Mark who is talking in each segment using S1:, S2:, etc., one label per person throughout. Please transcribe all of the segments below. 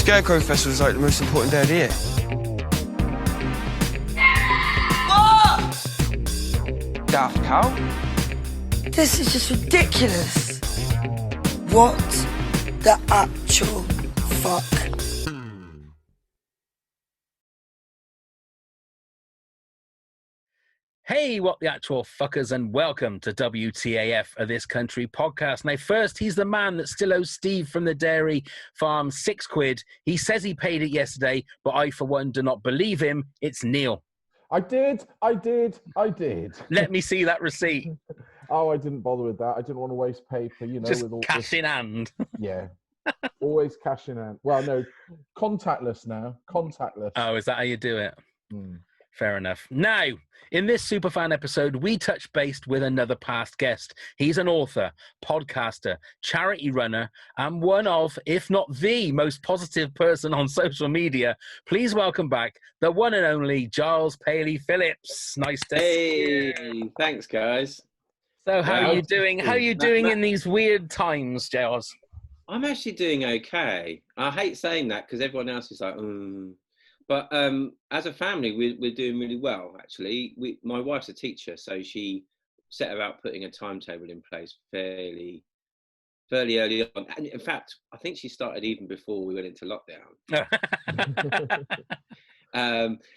S1: Scarecrow Festival is like the most important day of the year. What? Daft Cow?
S2: This is just ridiculous. What the actual fuck?
S3: Hey, what the actual fuckers, and welcome to WTAF of This Country podcast. Now, first, he's the man that still owes Steve from the dairy farm £6. He says he paid it yesterday, but I, for one, do not believe him. It's Neil.
S4: I did.
S3: Let me see that receipt.
S4: Oh, I didn't bother with that. I didn't want to waste paper,
S3: Just
S4: with all
S3: cash in hand.
S4: Yeah. Always cash in hand. Well, no, contactless now. Contactless.
S3: Oh, is that how you do it?
S4: Mm.
S3: Fair enough. Now, in this SuperFan episode, we touch base with another past guest. He's an author, podcaster, charity runner, and one of, if not the most positive person on social media. Please welcome back the one and only Giles Paley-Phillips. Nice to see you.
S5: Thanks, guys.
S3: So how are you doing? How are you doing in these weird times, Giles?
S5: I'm actually doing okay. I hate saying that because everyone else is like, But as a family, we're doing really well, actually. My wife's a teacher, so she set about putting a timetable in place fairly early on. And in fact, I think she started even before we went into lockdown.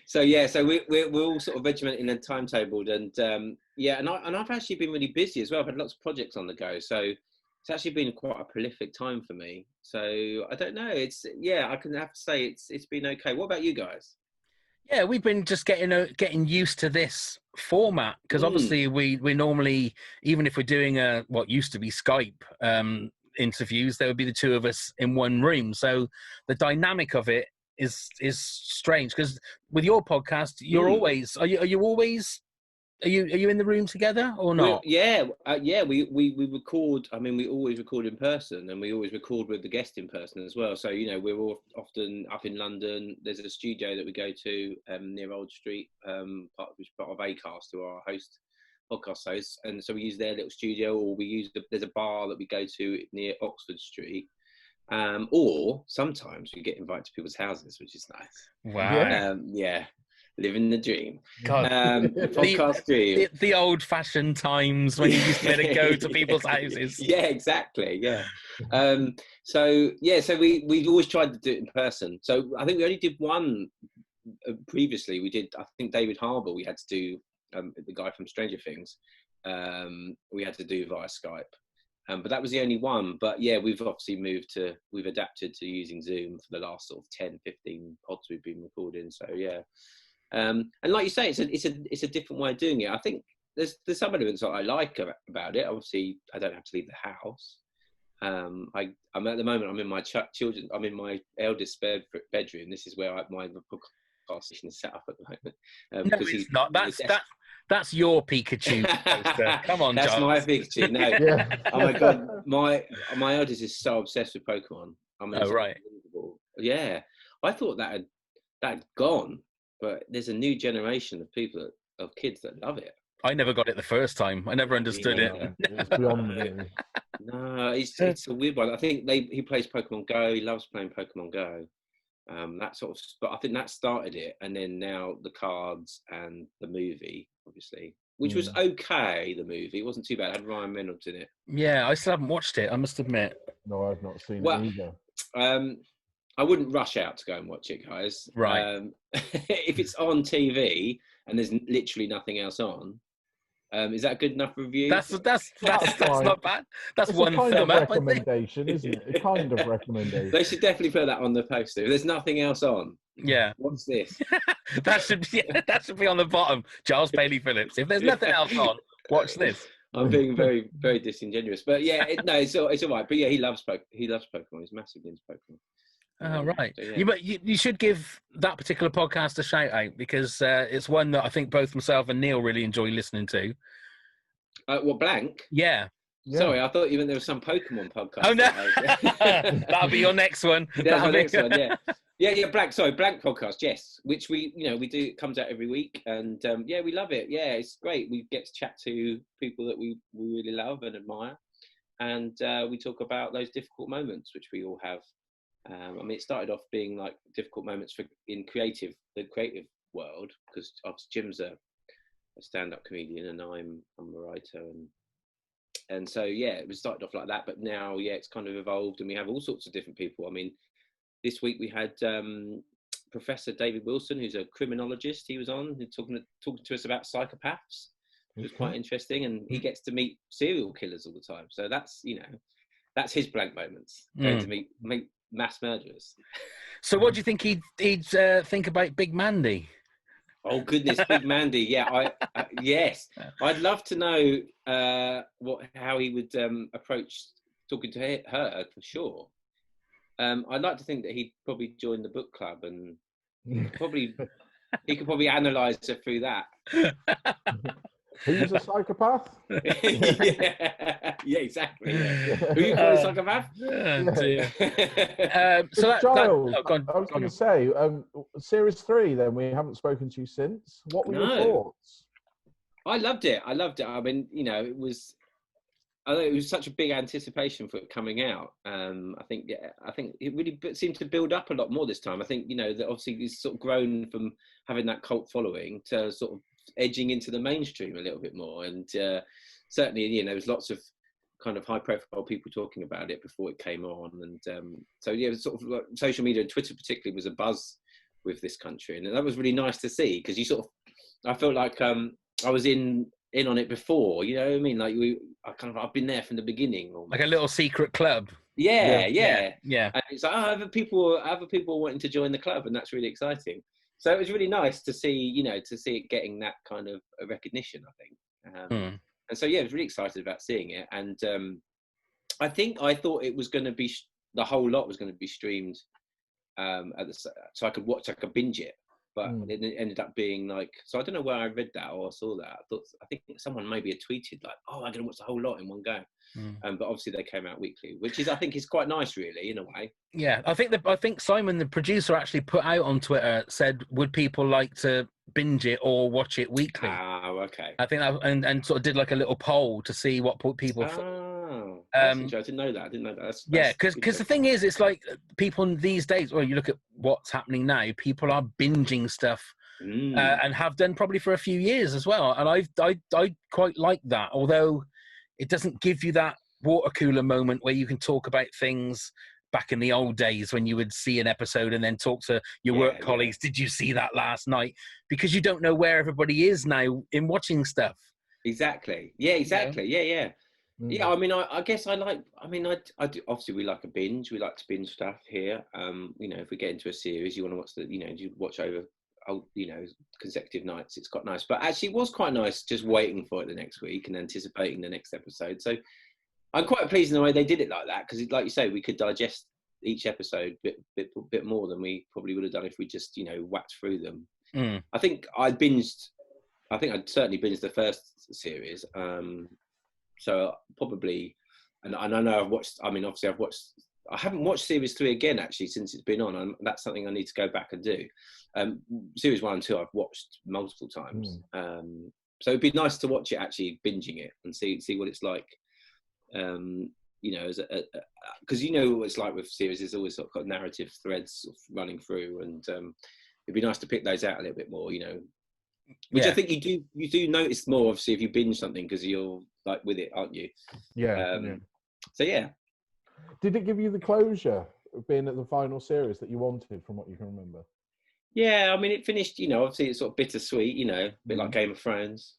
S5: So we're all sort of regimented and timetabled, and I've actually been really busy as well. I've had lots of projects on the go, so it's actually been quite a prolific time for me. So I don't know. I can have to say it's been okay. What about you guys?
S3: Yeah, we've been just getting used to this format because obviously we normally, even if we're doing what used to be Skype interviews, there would be the two of us in one room. So the dynamic of it is strange because with your podcast, you're always are you in the room together or not?
S5: We record. I mean, we always record in person, and we always record with the guest in person as well. So we're all often up in London. There's a studio that we go to near Old Street, part of Acast, who are our podcast hosts, and so we use their little studio, or there's a bar that we go to near Oxford Street. Or sometimes we get invited to people's houses, which is nice.
S3: Wow.
S5: Living the dream.
S3: God.
S5: Podcast dream.
S3: The old-fashioned times when you used to be able to go to people's houses.
S5: Yeah, exactly. Yeah. So we always tried to do it in person. So I think we only did one previously. We did, I think, David Harbour. We had to do the guy from Stranger Things. We had to do via Skype. But that was the only one. But yeah, we've adapted to using Zoom for the last sort of 10, 15 pods we've been recording. So yeah. And like you say, it's a different way of doing it. I think there's some elements that I like about it. Obviously, I don't have to leave the house. I'm at the moment. I'm in my children. I'm in my eldest bedroom. This is where my podcast station is set up at the moment.
S3: No, it's not. That's your Pikachu poster. Come on,
S5: that's
S3: Giles.
S5: my Pikachu. No, yeah. Oh my god, my eldest is so obsessed with Pokemon. I mean,
S3: oh right.
S5: Yeah, I thought that had gone. But there's a new generation of kids that love it.
S3: I never got it the first time. I never understood it.
S4: It's beyond me.
S5: No, it's a weird one. I think he plays Pokemon Go. He loves playing Pokemon Go. But I think that started it, and then now the cards and the movie, obviously, which was okay. The movie, it wasn't too bad. It had Ryan Reynolds in it.
S3: Yeah, I still haven't watched it, I must admit.
S4: No, I've not seen it either.
S5: I wouldn't rush out to go and watch it, guys.
S3: Right.
S5: If it's on TV and there's literally nothing else on, is that a good enough review?
S3: That's not bad. That's
S4: it's
S3: one
S4: kind
S3: thumb
S4: of
S3: up,
S4: recommendation, isn't it? A kind of recommendation.
S5: They should definitely put that on the poster. If there's nothing else on,
S3: yeah.
S5: What's this?
S3: that should be on the bottom. Giles Paley-Phillips. If there's nothing else on, watch this.
S5: I'm being very, very disingenuous, but yeah, it's all right. But yeah, he loves Pokemon. He's massively into Pokemon.
S3: Oh, right.
S5: So, yeah.
S3: You should give that particular podcast a shout out because it's one that I think both myself and Neil really enjoy listening to.
S5: Blank?
S3: Yeah.
S5: Sorry, I thought you meant there was some Pokemon podcast.
S3: Oh, no. That'll be your next one.
S5: That's my next one, yeah. Yeah, Blank podcast, yes. Which we do, it comes out every week. And we love it. Yeah, it's great. We get to chat to people that we really love and admire. And we talk about those difficult moments, which we all have. I mean, it started off being like difficult moments in the creative world, because Jim's a stand-up comedian and I'm a writer, and so yeah, it was started off like that. But now, yeah, it's kind of evolved, and we have all sorts of different people. I mean, this week we had Professor David Wilson, who's a criminologist. He was on talking to us about psychopaths, which was quite interesting, and he gets to meet serial killers all the time. So that's that's his blank moments, going to meet mass murderers.
S3: So what do you think he'd think about Big Mandy?
S5: Oh goodness, Big Mandy. Yeah, yes, I'd love to know how he would approach talking to her for sure. I'd like to think that he'd probably join the book club, and he could probably analyse her through that.
S4: Who's a psychopath?
S5: Yeah, exactly. Yeah. Who you call a psychopath?
S4: So Giles, I was going to say, series 3. Then we haven't spoken to you since. What were your thoughts?
S5: I loved it. I mean, it was such a big anticipation for it coming out. I think it really seemed to build up a lot more this time. I think that obviously it's sort of grown from having that cult following to sort of edging into the mainstream a little bit more, and certainly there was lots of kind of high profile people talking about it before it came on, and so yeah, sort of like social media and Twitter particularly was a buzz with this country, and that was really nice to see, because I felt like I was in on it before, you know what I mean, like I've been there from the beginning, almost.
S3: Like a little secret club.
S5: Yeah.
S3: And
S5: it's like other people wanting to join the club, and that's really exciting. So it was really nice to see, to see it getting that kind of recognition, I think. And so, yeah, I was really excited about seeing it. And I thought it was going to be, the whole lot was going to be streamed so I could binge it. But it ended up being like, so I don't know where I read that or saw that. I think someone maybe had tweeted like, oh, I'm going to watch the whole lot in one go. But obviously they came out weekly, which I think is quite nice, really, in a way.
S3: Yeah, I think Simon, the producer, actually put out on Twitter, said, would people like to binge it or watch it weekly?
S5: Oh, okay.
S3: I think that, and sort of did like a little poll to see what people thought.
S5: Oh, I didn't know that.
S3: Yeah, because the thing is, it's like people these days, well, you look at what's happening now, people are binging stuff and have done probably for a few years as well. And I quite like that, although it doesn't give you that water cooler moment where you can talk about things back in the old days when you would see an episode and then talk to your work colleagues. Did you see that last night? Because you don't know where everybody is now in watching stuff.
S5: Exactly. Yeah, exactly. Yeah. Yeah, I mean, I guess I do, obviously we like a binge. We like to binge stuff here. If we get into a series, you want to watch you watch over, consecutive nights. It's quite nice. But actually it was quite nice just waiting for it the next week and anticipating the next episode. So I'm quite pleased in the way they did it like that, because like you say, we could digest each episode a bit more than we probably would have done if we just, whacked through them. I think I'd certainly binged the first series. So probably, and I know I've watched, I mean, obviously I haven't watched series 3 again, actually, since it's been on, and that's something I need to go back and do. Series 1 and 2 I've watched multiple times. So it'd be nice to watch it, actually binging it, and see what it's like. Because what it's like with series, there's always sort of got narrative threads sort of running through, and it'd be nice to pick those out a little bit more, which I think you do notice more, obviously, if you binge something, because you're like with it, aren't you? So yeah.
S4: Did it give you the closure of being at the final series that you wanted, from what you can remember?
S5: Yeah, I mean, it finished, obviously it's sort of bittersweet, a bit like Game of Thrones.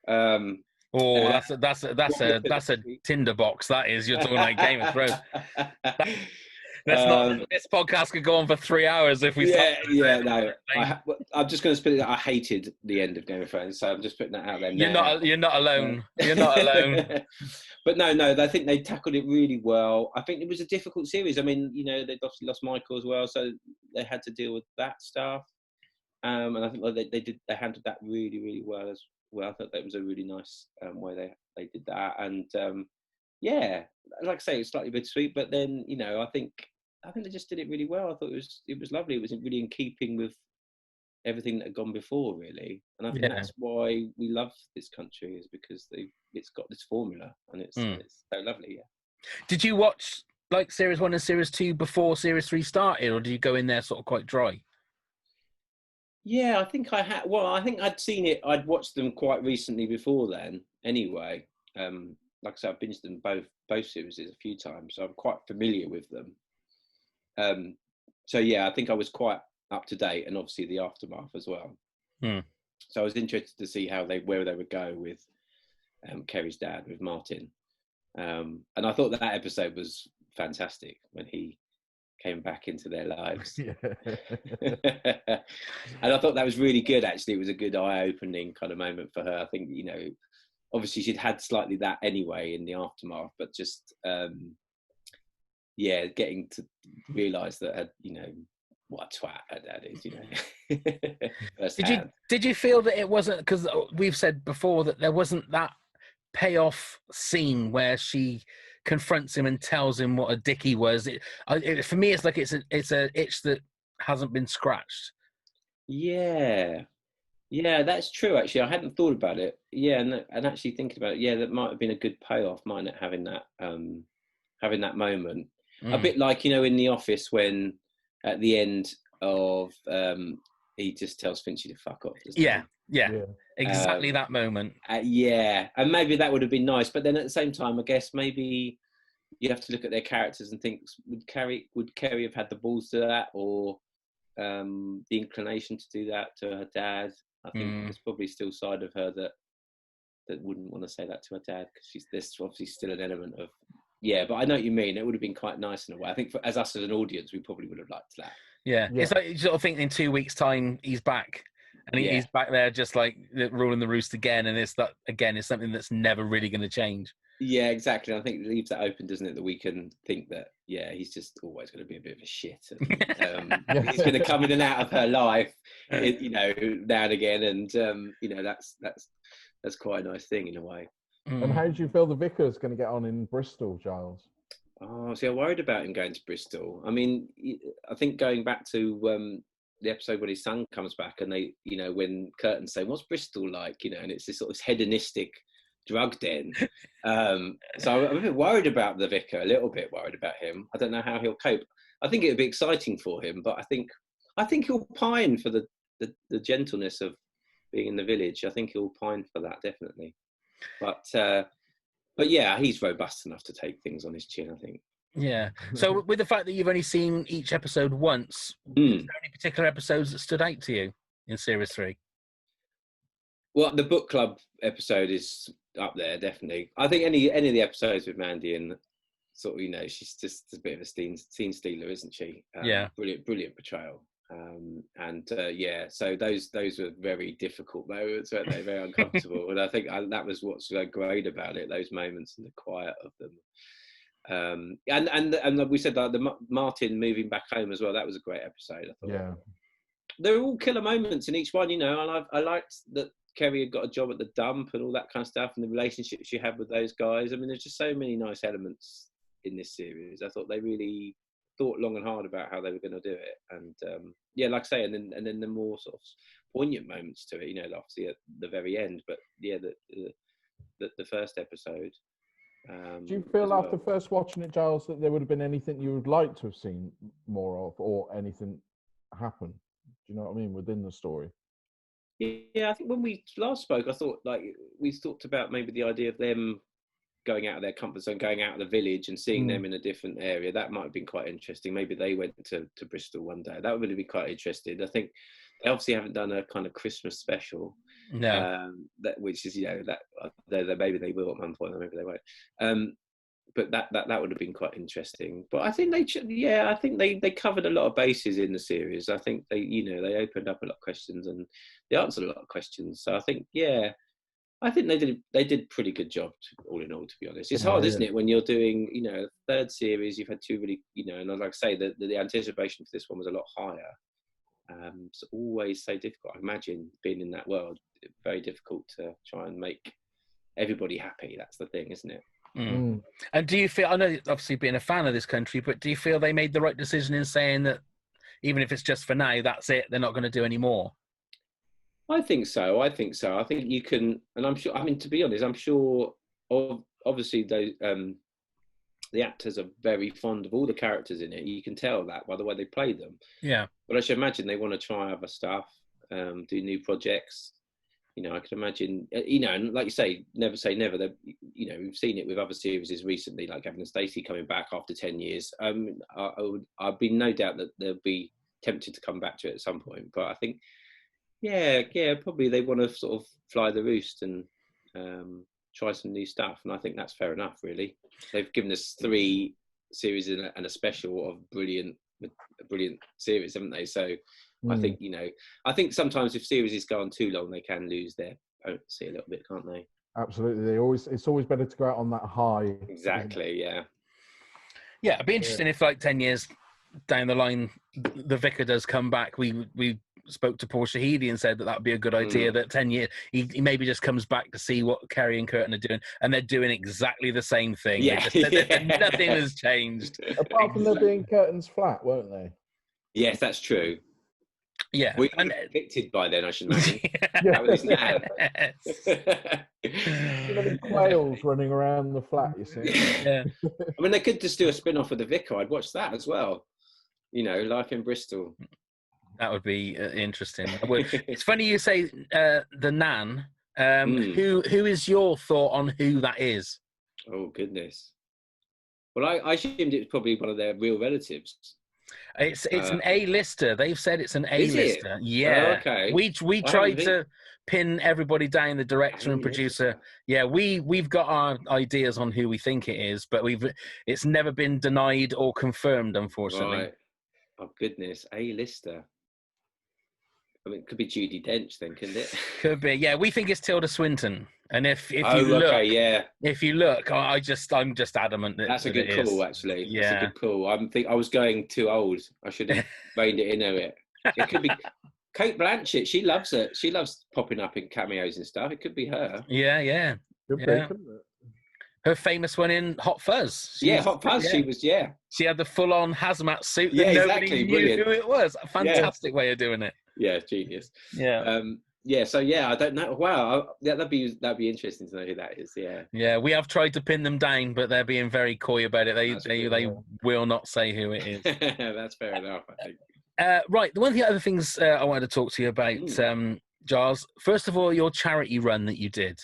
S3: That's a tinderbox. That is, you're talking like Game of Thrones. This podcast could go on for 3 hours if we.
S5: No. I'm just going to spit it out. I hated the end of Game of Thrones, so I'm just putting that out there.
S3: You're not alone. You're not alone.
S5: But no, I think they tackled it really well. I think it was a difficult series. I mean, they'd obviously lost Michael as well, so they had to deal with that stuff. And I think they handled that really, really well as well. I thought that was a really nice way they did that. And like I say, it's slightly bittersweet, but then I think they just did it really well. I thought it was lovely. It was really in keeping with everything that had gone before, really. And I think that's why we love this country, is because it's got this formula, and it's so lovely. Yeah.
S3: Did you watch like series 1 and series 2 before series 3 started, or did you go in there sort of quite dry?
S5: Yeah, I think I had. Well, I think I'd seen it. I'd watched them quite recently before then. Anyway, like I said, I've binged them both series a few times, so I'm quite familiar with them. So yeah, I think I was quite up to date, and obviously the aftermath as well. So I was interested to see where they would go with Kerry's dad, with Martin, and I thought that episode was fantastic when he came back into their lives. And I thought that was really good, actually. It was a good eye-opening kind of moment for her. I think, you know, obviously she'd had slightly that anyway in the aftermath, but just getting to realise that, you know, what a twat her dad is, you know.
S3: Did you feel that it wasn't, because we've said before that there wasn't that payoff scene where she confronts him and tells him what a dick he was? For me, it's like it's a itch that hasn't been scratched. Yeah,
S5: that's true. Actually, I hadn't thought about it. Yeah, and actually thinking about it, that might have been a good payoff, mightn't it? Having that moment, a bit like, you know, in The Office when at the end of he just tells Finchy to fuck off.
S3: Yeah. Exactly that moment.
S5: And maybe that would have been nice, but then at the same time, I guess maybe you have to look at their characters and think, would Kerry have had the balls to that, or the inclination to do that to her dad? I think there's probably still side of her that wouldn't want to say that to her dad, because there's obviously still an element of but I know what you mean. It would have been quite nice in a way. I think as us as an audience, we probably would have liked that. Yeah.
S3: It's like you sort of think in 2 weeks' time he's back, and he's back there just like ruling the roost again, and it's that again is something that's never really going to change.
S5: Yeah, exactly. I think it leaves that open, doesn't it? That we can think that he's just always going to be a bit of a shit, and he's going to come in and out of her life, you know, now and again, and you know, that's quite a nice thing in a way.
S4: And how do you feel the vicar's going to get on in Bristol, Giles?
S5: Oh, see, I worried about him going to Bristol. I mean, I think going back to the episode when his son comes back, and they, you know, when Curtin's saying, "What's Bristol like?" You know, and it's this sort of hedonistic drug den. So I'm a bit worried about the vicar, a little bit worried about him. I don't know how he'll cope. I think it would be exciting for him, but I think he'll pine for the gentleness of being in the village. I think he'll pine for that, definitely. But yeah, he's robust enough to take things on his chin, I think.
S3: Yeah. So with the fact that you've only seen each episode once, is there any particular episodes that stood out to you in series 3?
S5: Well, the book club episode is up there, definitely. I think any of the episodes with Mandy, and sort of, you know, she's just a bit of a scene stealer, isn't she? Brilliant portrayal. So those were very difficult moments, weren't they? Very uncomfortable. And I think that was what's so great about it, those moments and the quiet of them. And we said that the Martin moving back home as well, that was a great episode, I thought.
S4: Yeah.
S5: There were all killer moments in each one, you know, and I liked that Kerry had got a job at the dump and all that kind of stuff, and the relationships she had with those guys. I mean, there's just so many nice elements in this series. I thought they really thought long and hard about how they were going to do it, and like I say, and then the more sort of poignant moments to it, you know, obviously at the very end, but the first episode.
S4: Do you feel after first watching it, Giles, that there would have been anything you would like to have seen more of, or anything happen? Do you know what I mean, within the story?
S5: Yeah, I think when we last spoke, I thought, like, we talked about maybe the idea of them going out of their comfort zone, going out of the village and seeing them in a different area. That might have been quite interesting. Maybe they went to Bristol one day. That would have been quite interesting. I think they obviously haven't done a kind of Christmas special.
S3: No.
S5: Which is, you know, that maybe they will at one point, or maybe they won't. But that would have been quite interesting. But I think they covered a lot of bases in the series. I think they opened up a lot of questions, and they answered a lot of questions. So I think, they did a pretty good job, all in all, to be honest. It's hard, isn't it, when you're doing, you know, third series, you've had two really, you know, and like I say, the anticipation for this one was a lot higher. It's always so difficult. I imagine being in that world, very difficult to try and make everybody happy. That's the thing, isn't it?
S3: And do you feel, I know obviously being a fan of this country, but do you feel they made the right decision in saying that even if it's just for now, that's it, they're not going to do any more?
S5: I think so. I think you can, and I'm sure, I mean, to be honest, I'm sure obviously the actors are very fond of all the characters in it. You can tell that by the way they play them.
S3: Yeah.
S5: But I should imagine they want to try other stuff, do new projects. You know, I can imagine, you know, and like you say never. That, you know, we've seen it with other series recently, like Gavin and Stacey coming back after 10 years. I'd be no doubt that they'll be tempted to come back to it at some point. But I think, yeah, probably they want to sort of fly the roost and try some new stuff. And I think that's fair enough, really. They've given us 3 series and a special of brilliant series, haven't they? So I think, you know, I think sometimes if series go on too long, they can lose their potency a little bit, can't they?
S4: Absolutely. It's always better to go out on that high.
S5: Exactly. Yeah.
S3: Yeah, it'd be interesting if, like, 10 years down the line, the Vicar does come back. We spoke to Paul Shahidi and said that would be a good idea. That 10 years, he maybe just comes back to see what Kerry and Curtin are doing, and they're doing exactly the same thing.
S5: Yeah,
S3: nothing has changed.
S4: Apart from there being curtains flat, won't they?
S5: Yes, that's true.
S3: Yeah,
S5: we were convicted by then, I should imagine. That was his nan.
S4: Too many quails running around the flat, you see.
S3: Yeah.
S5: I mean, they could just do a spin-off of The Vicar. I'd watch that as well. You know, Life in Bristol.
S3: That would be interesting. It's funny you say the nan. Who is your thought on who that is?
S5: Oh, goodness. Well, I assumed it was probably one of their real relatives.
S3: It's an A-lister. They've said it's an A-lister. Yeah.
S5: Oh, okay.
S3: We tried to pin everybody down, the director and producer. Yeah, we've got our ideas on who we think it is, but it's never been denied or confirmed, unfortunately.
S5: Right. Oh, goodness. A-lister. I mean, it could be Judi Dench then, couldn't it? Could
S3: be. Yeah, we think it's Tilda Swinton. And if you look, I'm just adamant that
S5: that's a good call. Actually,
S3: yeah,
S5: that's a good call. I was going too old. I should have reined it in a bit. It could be Kate Blanchett. She loves it. She loves popping up in cameos and stuff. It could be her.
S3: Yeah. Her famous one in Hot Fuzz.
S5: Hot Fuzz. She was. Yeah.
S3: She had the full-on hazmat suit.
S5: Yeah,
S3: that
S5: exactly.
S3: Nobody knew
S5: Brilliant.
S3: who it was. A fantastic way of doing it.
S5: Yeah, genius.
S3: Yeah.
S5: So I don't know. Wow, that'd be interesting to know who that is. Yeah.
S3: Yeah, we have tried to pin them down, but they're being very coy about it. They will not say who it is.
S5: That's fair enough, I think.
S3: Right. One of the other things I wanted to talk to you about, Giles. First of all, your charity run that you did.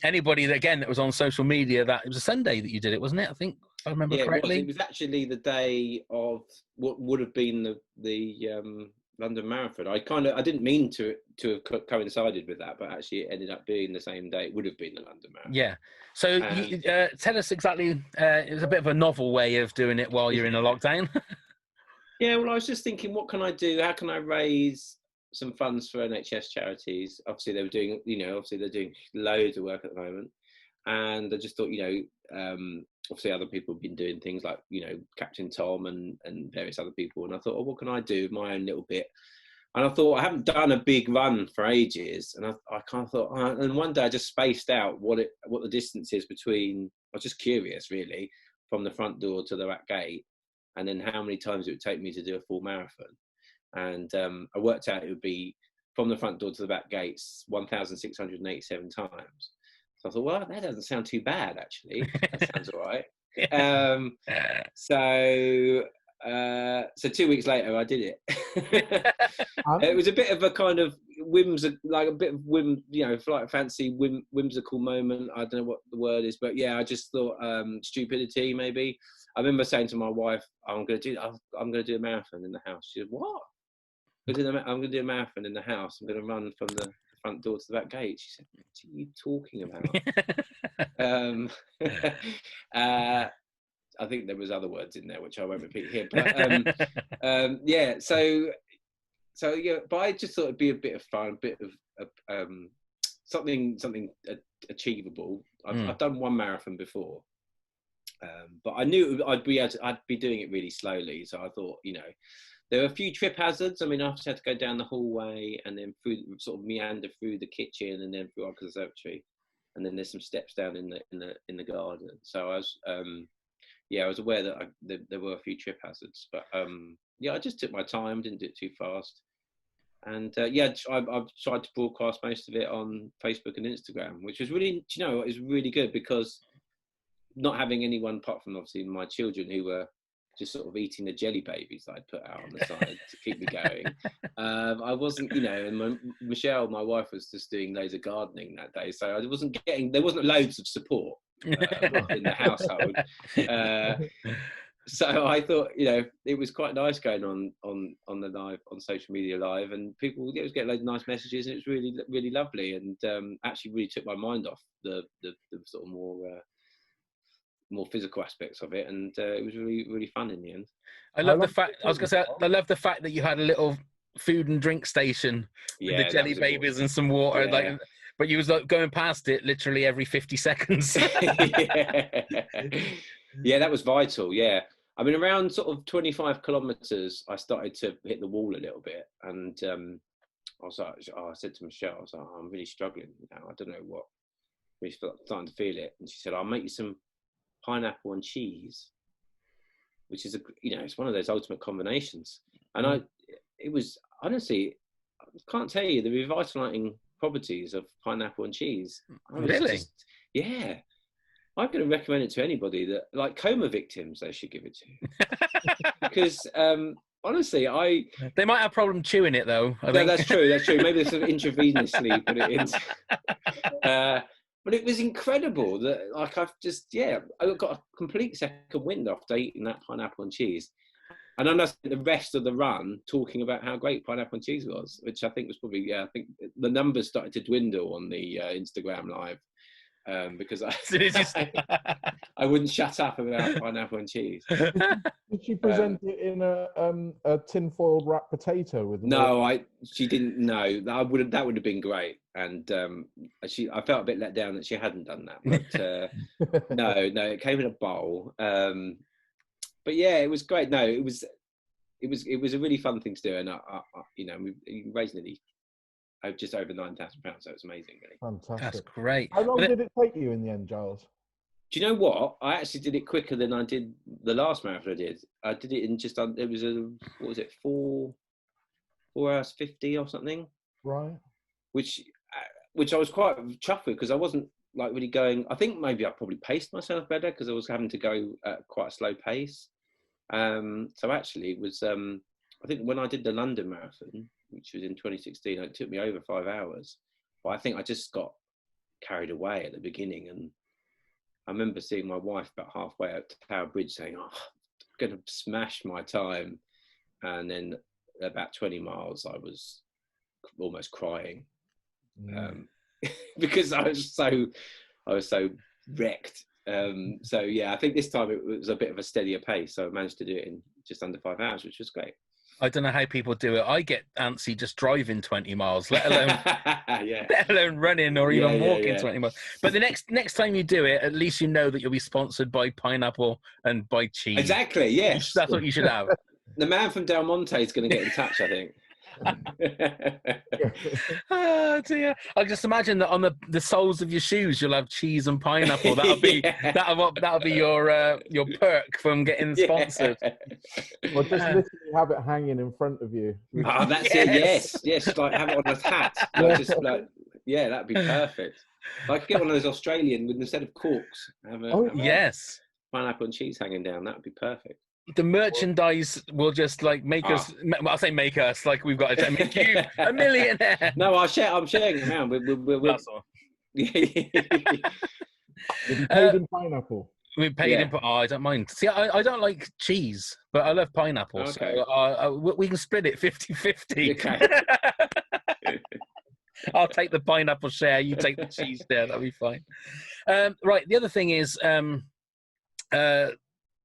S3: Anybody that was on social media, that it was a Sunday that you did it, wasn't it? I think, if I remember correctly.
S5: It was actually the day of what would have been the London Marathon. I didn't mean to have coincided with that, but actually it ended up being the same day. It would have been the London Marathon. Yeah.
S3: So tell us exactly. It was a bit of a novel way of doing it while you're in a lockdown.
S5: Yeah. Well, I was just thinking, what can I do? How can I raise some funds for NHS charities? Obviously, they're doing loads of work at the moment, and I just thought, obviously other people have been doing things like, Captain Tom and various other people. And I thought, what can I do with my own little bit? And I thought, I haven't done a big run for ages. And I kind of thought, and one day I just spaced out what the distance is between, I was just curious really, from the front door to the back gate, and then how many times it would take me to do a full marathon. And I worked out it would be from the front door to the back gates 1,687 times. So I thought, well, that doesn't sound too bad, actually. That sounds all right. So 2 weeks later, I did it. It was a bit of a kind of whimsical moment. I don't know what the word is, but yeah, I just thought stupidity, maybe. I remember saying to my wife, I'm going to do a marathon in the house. She said, what? I'm going to do a marathon in the house. I'm going to run from the front door to the back gate. She said, what are you talking about? I think there was other words in there which I won't repeat here, but but I just thought it'd be a bit of fun, a bit of something achievable. I've done one marathon before, but I knew I'd be doing it really slowly. So I thought, there were a few trip hazards. I mean, I had to go down the hallway and then sort of meander through the kitchen and then through our conservatory, and then there's some steps down in the garden. So I was I was aware that there were a few trip hazards, but I just took my time, didn't do it too fast, and I've tried to broadcast most of it on Facebook and Instagram, which was really, it was really good because not having anyone apart from obviously my children who were just sort of eating the jelly babies I'd put out on the side to keep me going. I wasn't, and Michelle, my wife, was just doing loads of gardening that day, so I wasn't there wasn't loads of support in the household. So I thought, it was quite nice going on the live, on social media live, and people was getting loads of nice messages, and it was really, really lovely, and actually really took my mind off the sort of more physical aspects of it, and it was really, really fun in the end.
S3: I love the fact. I was gonna say, I love the fact that you had a little food and drink station with the jelly babies and some water, but you was like going past it literally every 50 seconds.
S5: Yeah, that was vital. Yeah, I mean, around sort of 25 kilometers, I started to hit the wall a little bit, and I was like, I said to Michelle, I was like, I'm really struggling now. I don't know what. Really starting to feel it, and she said, I'll make you some pineapple and cheese, which is it's one of those ultimate combinations. And it was honestly, I can't tell you the revitalizing properties of pineapple and cheese.
S3: Really?
S5: I'm going to recommend it to anybody that, like, coma victims, they should give it to. Because honestly,
S3: they might have problem chewing it though. I think.
S5: That's true. Maybe they sort of intravenously put it in. But it was incredible that, like, I got a complete second wind after eating that pineapple and cheese. And then I spent the rest of the run talking about how great pineapple and cheese was, which I think was probably, I think the numbers started to dwindle on the Instagram live because I wouldn't shut up about pineapple and cheese.
S4: Did she present it in a tinfoil wrapped potato with?
S5: No, she didn't. No, that would have been great. And I felt a bit let down that she hadn't done that. But no, it came in a bowl. But yeah, it was great. No, it was a really fun thing to do, and we raised nearly just over £9,000, so it's amazing, really.
S4: Fantastic.
S3: That's great.
S4: How long did it take you in the end, Giles?
S5: Do you know what? I actually did it quicker than I did the last marathon I did. I did it in it was 4 hours 50 or something.
S4: Right.
S5: Which I was quite chuffed with, because I wasn't like really going. I think maybe I probably paced myself better because I was having to go at quite a slow pace. So actually it was, I think when I did the London Marathon, which was in 2016, it took me over 5 hours. But I think I just got carried away at the beginning. And I remember seeing my wife about halfway up to Tower Bridge saying, I'm going to smash my time. And then about 20 miles, I was almost crying. Because I was so wrecked. So yeah, I think this time it was a bit of a steadier pace. So I managed to do it in just under 5 hours, which was great.
S3: I don't know how people do it. I get antsy just driving 20 miles, let alone running or even walking 20 miles. But the next time you do it, at least you know that you'll be sponsored by pineapple and by cheese.
S5: Exactly, yes.
S3: That's what you should have.
S5: The man from Del Monte is going to get in touch, I think.
S3: Oh dear! I just imagine that on the soles of your shoes you'll have cheese and pineapple. That'll be that'll be your perk from getting sponsored.
S4: Or just literally have it hanging in front of you.
S5: Oh, that's it. Yes, like have it on a hat. That'd be perfect. I could get one of those Australian with, instead of corks, have pineapple and cheese hanging down. That would be perfect.
S3: The merchandise will just like make us. Well, I'll say make us, like we've got to make you a millionaire.
S5: No, I'm sharing it around.
S3: That's all.
S4: We'll be paid in pineapple.
S3: We paid in. Oh, I don't mind. See, I don't like cheese, but I love pineapple. Okay. So we can split it 50-50.
S5: Okay.
S3: I'll take the pineapple share. You take the cheese share. That'll be fine. Right. The other thing is.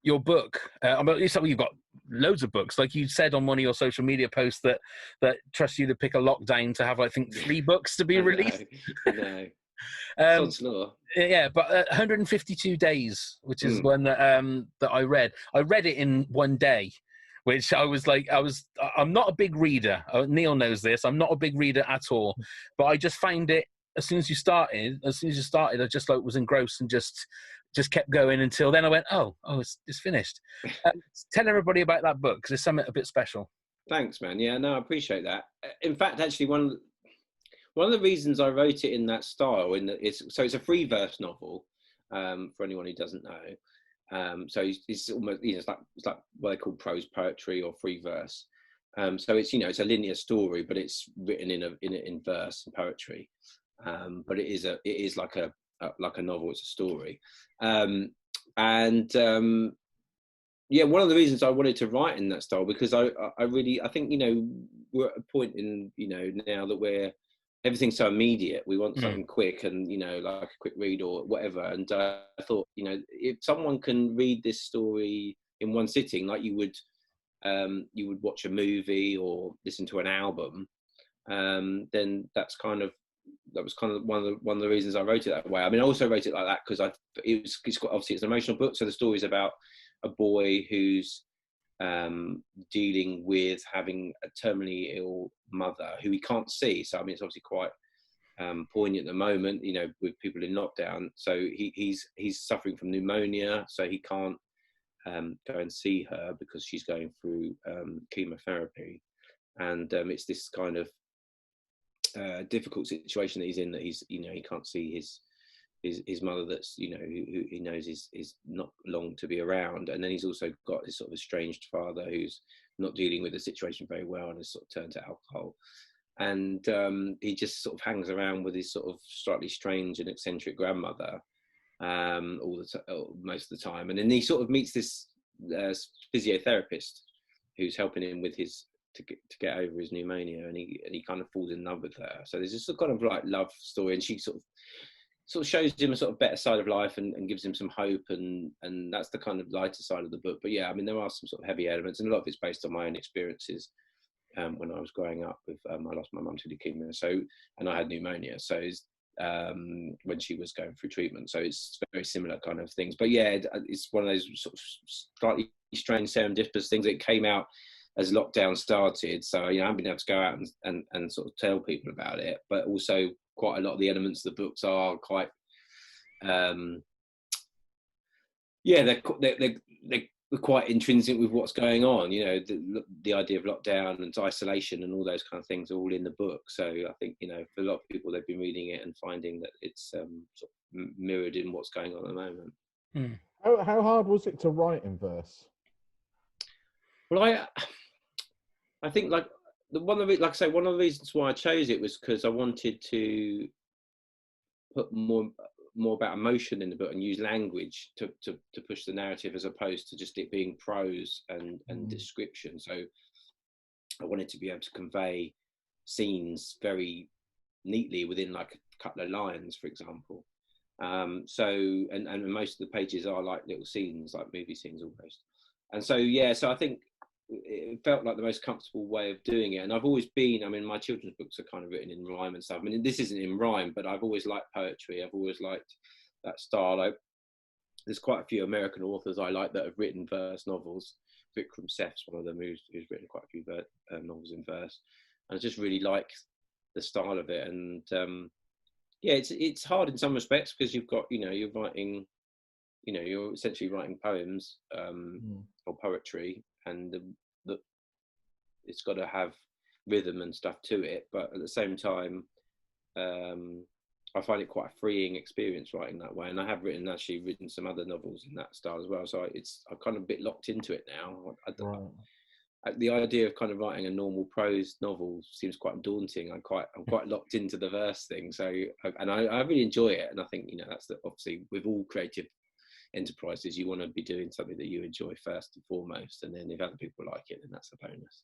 S3: Your book. You've got loads of books. Like you said on one of your social media posts that trust you to pick a lockdown to have, I think, 3 books to be released.
S5: No.
S3: Yeah, but 152 days, which is one that I read. I read it in one day, which I'm not a big reader. Neil knows this. I'm not a big reader at all, but I just found it as soon as you started, I just was engrossed and just kept going until then. I went, it's finished. Tell everybody about that book, because there's something a bit special.
S5: Thanks, man. Yeah, no, I appreciate that. In fact, actually, one of the reasons I wrote it in that style, it's a free verse novel, for anyone who doesn't know. So it's almost, it's like what they call prose poetry or free verse. So it's, it's a linear story, but it's written in verse and poetry. But it is like a novel. It's a story. Yeah, one of the reasons I wanted to write in that style, because I think, we're at a point in, now that everything's so immediate. We want something quick and, like a quick read or whatever. And I thought, if someone can read this story in one sitting, like you would watch a movie or listen to an album, then that was kind of one of the reasons I wrote it that way. I mean, I also wrote it like that because obviously it's an emotional book. So the story is about a boy who's dealing with having a terminally ill mother who he can't see. So I mean, it's obviously quite poignant at the moment, with people in lockdown. So he's suffering from pneumonia, so he can't go and see her because she's going through chemotherapy, and it's this kind of difficult situation that he's in, that he can't see his mother, that's who he knows is not long to be around, and then he's also got this sort of estranged father who's not dealing with the situation very well and has sort of turned to alcohol, and he just sort of hangs around with his sort of slightly strange and eccentric grandmother most of the time, and then he sort of meets this physiotherapist who's helping him with to get over his pneumonia, and he kind of falls in love with her. So there's this kind of like love story, and she sort of shows him a sort of better side of life and gives him some hope, and that's the kind of lighter side of the book. But yeah, I mean, there are some sort of heavy elements, and a lot of it's based on my own experiences when I was growing up with I lost my mum to leukemia, and I had pneumonia, so when she was going through treatment, so it's very similar kind of things. But yeah, it's one of those sort of slightly strange serendipitous things. It came out as lockdown started, so I haven't been able to go out and sort of tell people about it, but also quite a lot of the elements of the books are quite they're quite intrinsic with what's going on, the idea of lockdown and isolation and all those kind of things are all in the book. So I think, for a lot of people, they've been reading it and finding that it's sort of mirrored in what's going on at the moment.
S4: How hard was it to write in verse?
S5: Well, I think one of the reasons why I chose it was because I wanted to put more about emotion in the book and use language to push the narrative, as opposed to just it being prose and description. So I wanted to be able to convey scenes very neatly within like a couple of lines, for example. So most of the pages are like little scenes, like movie scenes almost. And so so I think it felt like the most comfortable way of doing it. And I've always been, I mean, my children's books are kind of written in rhyme and stuff. I mean, this isn't in rhyme, but I've always liked poetry. I've always liked that style. There's quite a few American authors I like that have written verse novels. Vikram Seth's one of them who's written quite a few novels in verse. And I just really like the style of it. And it's hard in some respects, because you've got, you're writing, you're essentially writing poems or poetry, and it's got to have rhythm and stuff to it. But at the same time, I find it quite a freeing experience writing that way. And I have actually written some other novels in that style as well. So I'm kind of a bit locked into it now. The idea of kind of writing a normal prose novel seems quite daunting. I'm quite locked into the verse thing. So, and I really enjoy it. And I think, that's obviously with all creative enterprises, you want to be doing something that you enjoy first and foremost, and then if other people like it, then that's a bonus.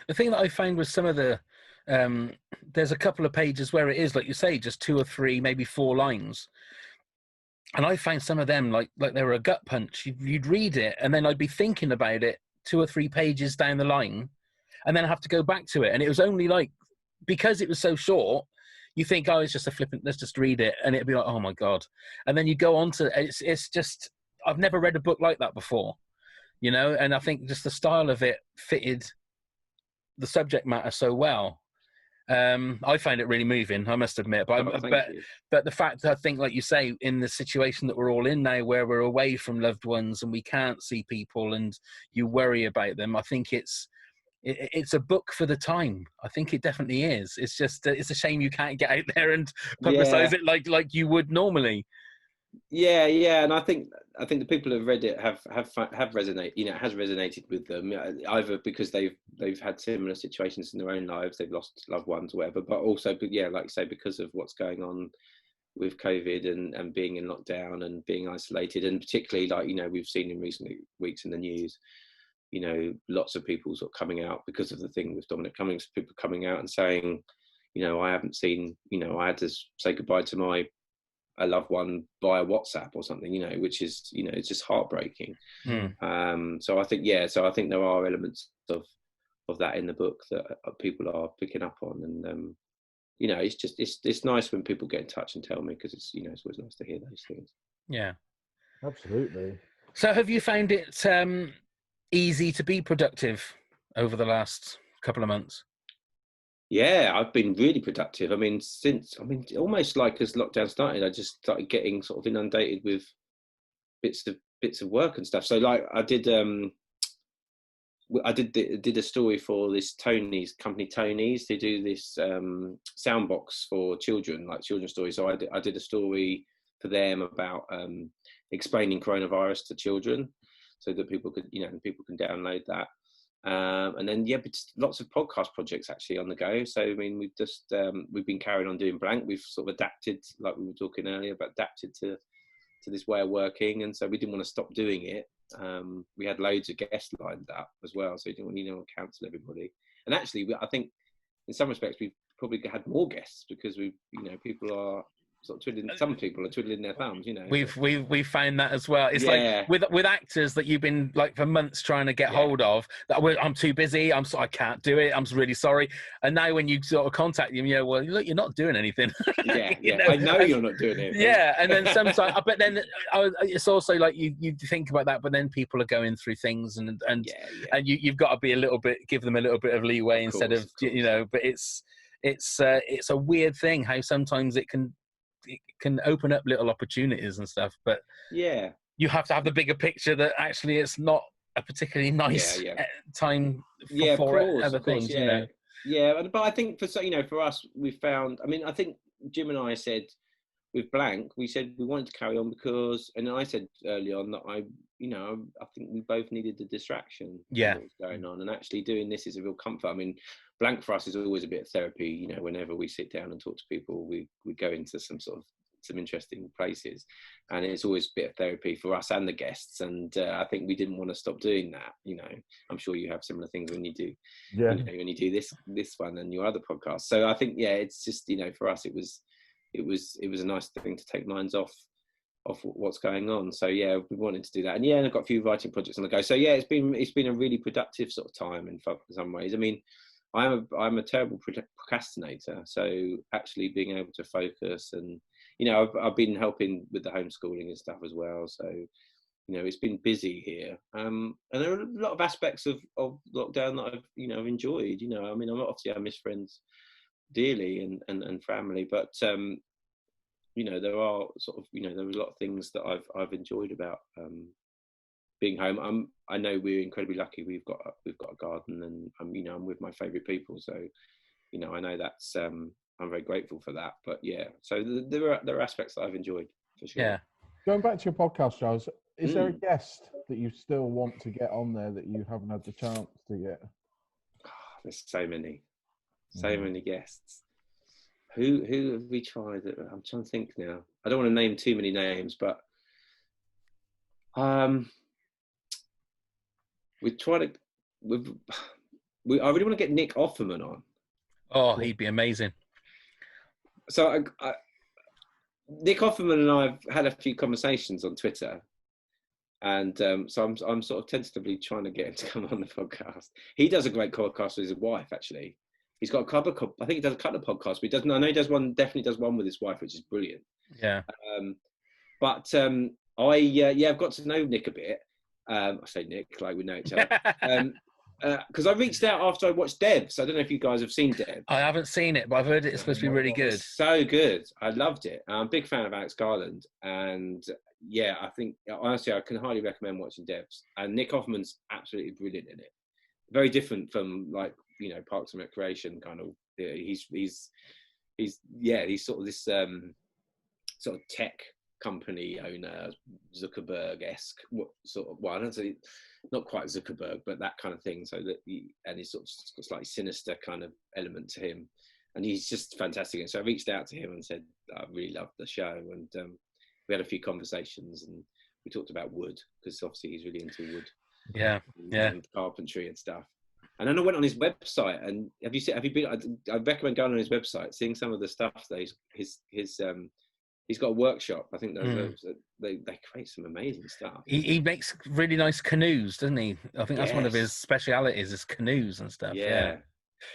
S3: The thing that I found with some of the there's a couple of pages where it is, like you say, just 2 or 3, maybe 4 lines, and I found some of them like they were a gut punch. You'd read it and then I'd be thinking about it 2 or 3 pages down the line, and then I have to go back to it, and it was only because it was so short, you think, oh, it's just a flippant, let's just read it, and it'd be like, oh my god, and then you go on to it's just, I've never read a book like that before, and I think just the style of it fitted the subject matter so well. I find it really moving, I must admit, but the fact that I think, like you say, in the situation that we're all in now, where we're away from loved ones and we can't see people and you worry about them, I think it's a book for the time. I think it definitely is. It's just, it's a shame you can't get out there and publicize it like you would normally.
S5: Yeah, and I think the people who have read it have resonated. You know, it has resonated with them, either because they've had similar situations in their own lives, they've lost loved ones, or whatever, but also, yeah, like I say, because of what's going on with COVID and being in lockdown and being isolated, and particularly, like, you know, we've seen in recent weeks in the news, you know, lots of people sort of coming out because of the thing with Dominic Cummings, people coming out and saying, you know, I haven't seen, you know, I had to say goodbye to a loved one via WhatsApp or something, you know, which is, you know, it's just heartbreaking. So I think there are elements of that in the book that people are picking up on, and you know, it's just it's nice when people get in touch and tell me, because it's, you know, it's always nice to hear those things.
S3: Yeah,
S4: Absolutely.
S3: so have you found it easy to be productive over the last couple of months?
S5: Yeah, I've been really productive. I mean, almost like as lockdown started, I just started getting sort of inundated with bits of work and stuff. So, like, I did a story for this Tony's company, Tony's. They do this soundbox for children, like children's stories. So I did a story for them about explaining coronavirus to children, so that people could, you know, people can download that. And then, yeah, but lots of podcast projects actually on the go. So, I mean, we've been carrying on doing Blank. We've sort of adapted, like we were talking earlier, but adapted to this way of working. And so we didn't want to stop doing it. We had loads of guests lined up as well. So we didn't want to cancel everybody. And actually, I think in some respects, we've probably had more guests, because people are sort of twiddling. Some people are twiddling their thumbs, you know.
S3: We've found that as well. It's
S5: Yeah.
S3: like with actors that you've been like for months trying to get hold of. That I'm too busy. I can't do it. I'm really sorry. And now when you sort of contact them, you know, well, look, you're not doing anything.
S5: Yeah,
S3: You
S5: I know you're not doing anything.
S3: Yeah, and then sometimes, but then it's also like you think about that, but then people are going through things, and you've got to be give them a little bit of leeway, instead of you know. But it's a weird thing how sometimes it can open up little opportunities and stuff, but
S5: yeah,
S3: you have to have the bigger picture that actually it's not a particularly nice time for other things, you know.
S5: Yeah, but I think for us, we found, I mean, I think Jim and I said with Blank, we said we wanted to carry on because, and I said early on that I think we both needed the distraction.
S3: Yeah.
S5: From what was going on, and actually doing this is a real comfort. I mean, Blank for us is always a bit of therapy. You know, whenever we sit down and talk to people, we go into some interesting places, and it's always a bit of therapy for us and the guests. And I think we didn't want to stop doing that. You know, I'm sure you have similar things when you do, when you do this one and your other podcast. So I think, it's just, you know, for us it was a nice thing to take minds off what's going on. So we wanted to do that, and I've got a few writing projects on the go. So it's been a really productive sort of time in some ways. I mean, I'm a terrible procrastinator, so actually being able to focus, and you know, I've been helping with the homeschooling and stuff as well. So, you know, it's been busy here, and there are a lot of aspects of lockdown that I've enjoyed. You know, I mean, I miss friends dearly and family, but you know, there are there are a lot of things that I've enjoyed about being home. I know we're incredibly lucky. We've got a garden, and I'm with my favourite people. So, you know, I know that's I'm very grateful for that. But so there are aspects that I've enjoyed for sure. Yeah.
S4: Going back to your podcast, Giles, is there a guest that you still want to get on there that you haven't had the chance to get?
S5: There's so many guests. Who have we tried? I'm trying to think now. I don't want to name too many names, but we try to. I really want to get Nick Offerman on.
S3: Oh, he'd be amazing.
S5: So Nick Offerman and I have had a few conversations on Twitter, and so I'm sort of tentatively trying to get him to come on the podcast. He does a great podcast with his wife, actually. He's got a couple. I think he does a couple of podcasts, but I know he does one. Definitely does one with his wife, which is brilliant.
S3: Yeah.
S5: I've got to know Nick a bit. I say Nick like we know each other. Because I reached out after I watched Devs. I don't know if you guys have seen Devs.
S3: I haven't seen it, but I've heard it's supposed to be really good.
S5: It's so good. I loved it. I'm a big fan of Alex Garland, and I think honestly I can highly recommend watching Devs. And Nick Offerman's absolutely brilliant in it. Very different from Parks and Recreation kind of. He's sort of this sort of tech company owner, Zuckerberg-esque, sort of. Well, I don't say not quite Zuckerberg, but that kind of thing. So that and he's sort of got a slightly sinister kind of element to him, and he's just fantastic. And so I reached out to him and said I really loved the show, and we had a few conversations, and we talked about wood because obviously he's really into wood, and carpentry and stuff. And then I went on his website, and have you been? I recommend going on his website, seeing some of the stuff that he's got a workshop. I think they create some amazing stuff.
S3: He makes really nice canoes, doesn't he? I think that's one of his specialities is canoes and stuff. Yeah.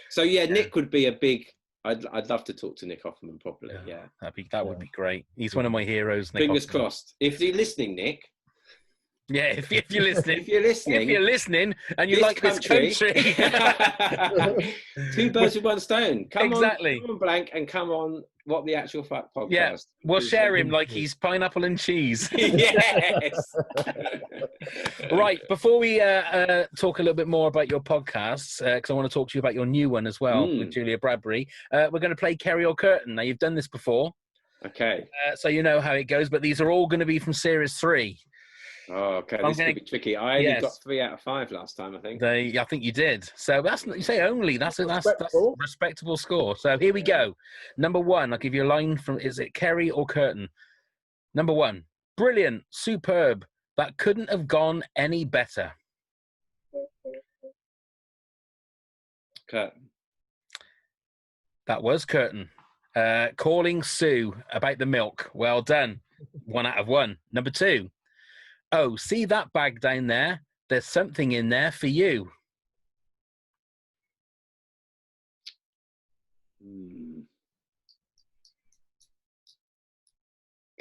S5: So Nick would be a big. I'd love to talk to Nick Offerman properly. Yeah,
S3: that would be great. He's one of my heroes. Nick
S5: Fingers
S3: Offerman.
S5: crossed. If you're listening, Nick.
S3: Yeah, if you're listening,
S5: if you're listening,
S3: and you like this country,
S5: two birds with one stone. Come
S3: exactly.
S5: on, Blank, and come on. What the actual fact podcast?
S3: Yeah, we'll share him like he's pineapple and cheese.
S5: Yes.
S3: Right. Before we talk a little bit more about your podcasts, because I want to talk to you about your new one as well with Julia Bradbury. We're going to play Kerry or Curtain. Now you've done this before,
S5: okay?
S3: So you know how it goes. But these are all going to be from series 3.
S5: Oh, okay. This could be tricky. I only got 3 out of 5 last time, I think.
S3: I think you did. So that's you say only. That's a respectable score. So here we go. Number 1. I'll give you a line from. Is it Kerry or Curtain? Number 1. Brilliant, superb. That couldn't have gone any better.
S5: Curtain.
S3: That was Curtain. Calling Sue about the milk. Well done. 1 out of 1. Number 2. Oh, see that bag down there? There's something in there for you.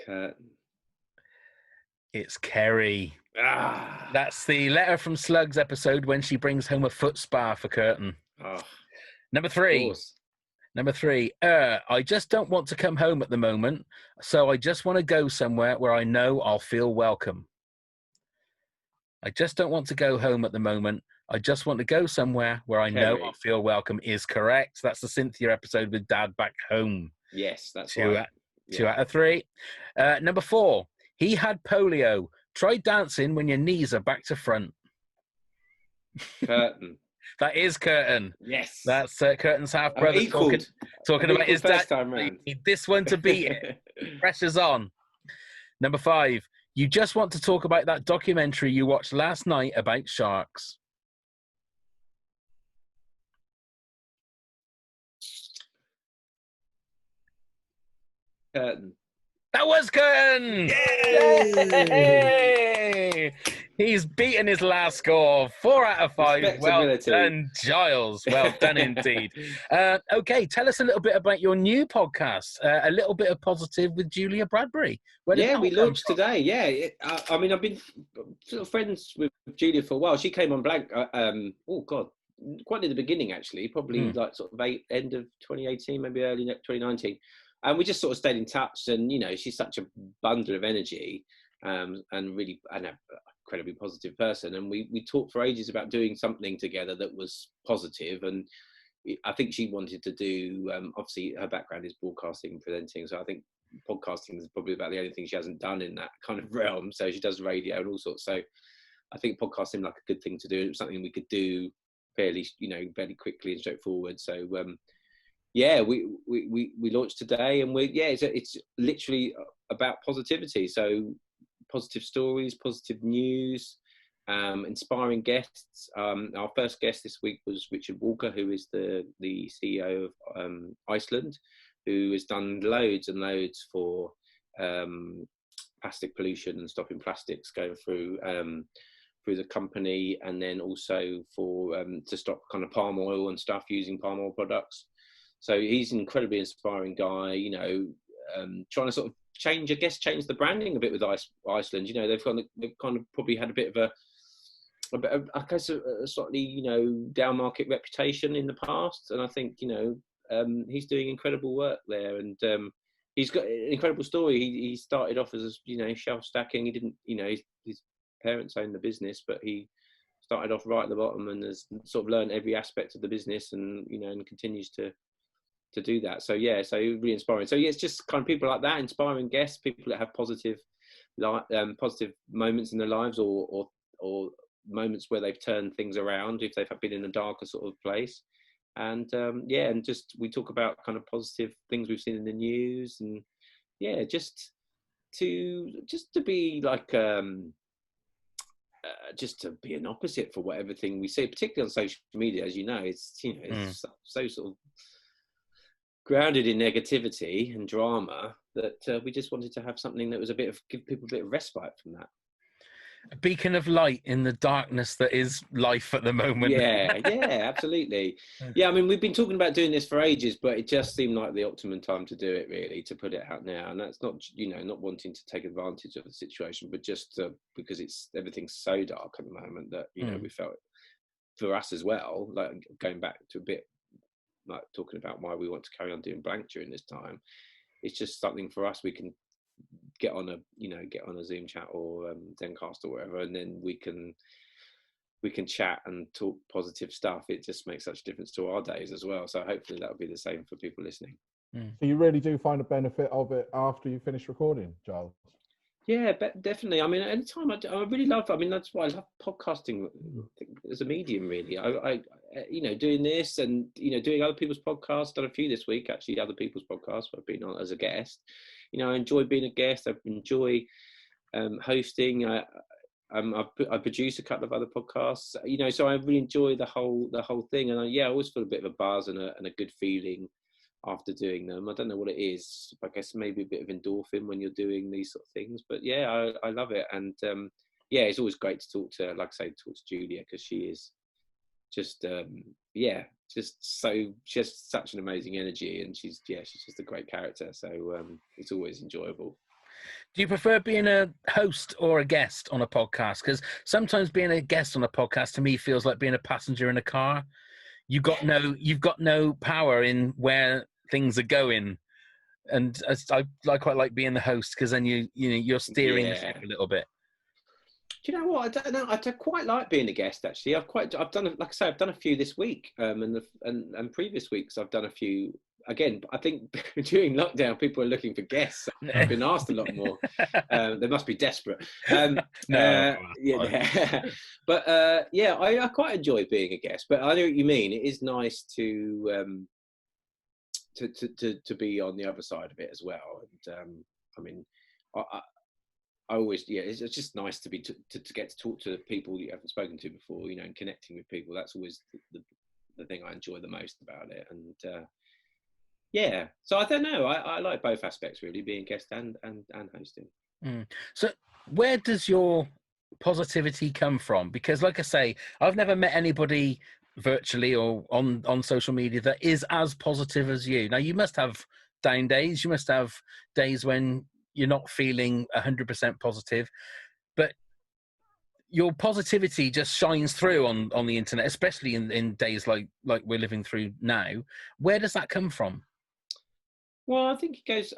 S5: Curtain.
S3: It's Kerry. That's the Letter from Slugs episode when she brings home a foot spa for Curtain. Number 3. I just don't want to come home at the moment, so I just want to go somewhere where I know I'll feel welcome. I just don't want to go home at the moment. I just want to go somewhere where I know I'll feel welcome is correct. That's the Cynthia episode with Dad back home.
S5: Yes, that's
S3: 2 out of 3. Number 4. He had polio. Try dancing when your knees are back to front.
S5: Curtain.
S3: That is Curtain.
S5: Yes.
S3: That's Curtain's half brother talking about his dad. Need this one to beat it. Pressure's on. Number 5. You just want to talk about that documentary you watched last night about sharks.
S5: Curtain.
S3: That was Curtain! Yay! He's beaten his last score. 4 out of 5. Well done, Giles. Well done indeed. Okay, tell us a little bit about your new podcast, A Little Bit of Positive with Julia Bradbury.
S5: We launched today. Yeah, I mean, I've been sort of friends with Julia for a while. She came on Blank. Quite in the beginning actually, probably like sort of end of 2018, maybe early 2019. And we just sort of stayed in touch. And you know, she's such a bundle of energy, and really an incredibly positive person. And we talked for ages about doing something together that was positive. And I think she wanted to do. Obviously, her background is broadcasting and presenting, so I think podcasting is probably about the only thing she hasn't done in that kind of realm. So she does radio and all sorts. So I think podcasting seemed like a good thing to do. It was something we could do fairly quickly and straightforward. So we launched today, and it's literally about positivity. So positive stories, positive news, inspiring guests. Our first guest this week was Richard Walker, who is the CEO of Iceland, who has done loads and loads for plastic pollution and stopping plastics going through the company, and then also for to stop kind of palm oil and stuff, using palm oil products. So he's an incredibly inspiring guy, you know, trying to sort of change the branding a bit with Iceland. You know, they've kind of probably had a bit of a slightly, you know, down market reputation in the past. And I think, you know, he's doing incredible work there, and he's got an incredible story. He started off as, you know, shelf stacking. He didn't, you know, his parents owned the business, but he started off right at the bottom and has sort of learned every aspect of the business, and, you know, and continues to to do that. So yeah, so really inspiring. So yeah, it's just kind of people like that, inspiring guests, people that have positive moments in their lives, or moments where they've turned things around if they've been in a darker sort of place. And yeah, and just we talk about kind of positive things we've seen in the news, and yeah, just to be like just to be an opposite for whatever thing we see, particularly on social media. As you know, it's it's so sort of grounded in negativity and drama that we just wanted to have something that was give people a bit of respite from that.
S3: A beacon of light in the darkness that is life at the moment.
S5: Yeah, absolutely. Yeah, I mean, we've been talking about doing this for ages, but it just seemed like the optimum time to do it, really, to put it out now. And that's not, not wanting to take advantage of the situation, but just because everything's so dark at the moment that, we felt for us as well, like going back to a bit, like talking about why we want to carry on doing blank during this time. It's just something for us we can get on a Zoom chat or Zencast or whatever, and then we can chat and talk positive stuff. It just makes such a difference to our days as well. So hopefully that'll be the same for people listening.
S4: So you really do find a benefit of it after you finish recording, Giles?
S5: Yeah, definitely. I mean, at any time, I really love. I mean, that's why I love podcasting as a medium. Really, I doing this and doing other people's podcasts. Done a few this week, actually, other people's podcasts. I've been on as a guest. I enjoy being a guest. I enjoy hosting. I produce a couple of other podcasts. So I really enjoy the whole thing. And I always feel a bit of a buzz and a good feeling after doing them. I don't know what it is. I guess maybe a bit of endorphin when you're doing these sort of things. But yeah, I love it. And it's always great to talk to, like I say, talk to Julia, because she is just just such an amazing energy, and she's just a great character. So it's always enjoyable.
S3: Do you prefer being a host or a guest on a podcast? Because sometimes being a guest on a podcast to me feels like being a passenger in a car. You've got no power in where things are going, and I quite like being the host, because then you're steering the ship a little bit.
S5: Do you know what? I don't know. I quite like being a guest, actually. I've done, like I say, I've done a few this week, and previous weeks I've done a few. Again, I think during lockdown, people are looking for guests. I've been asked a lot more. They must be desperate.
S3: No,
S5: but I quite enjoy being a guest. But I know what you mean. It is nice to be on the other side of it as well. And I mean, I always, it's just nice to get to talk to people you haven't spoken to before, and connecting with people. That's always the thing I enjoy the most about it. And so I don't know. I like both aspects, really, being guest and hosting.
S3: So where does your positivity come from? Because, like I say, I've never met anybody virtually or on social media that is as positive as you. Now, you must have down days. You must have days when you're not feeling 100% positive, but your positivity just shines through on the internet, especially in days like we're living through now. Where does that come from?
S5: Well, I think it goes.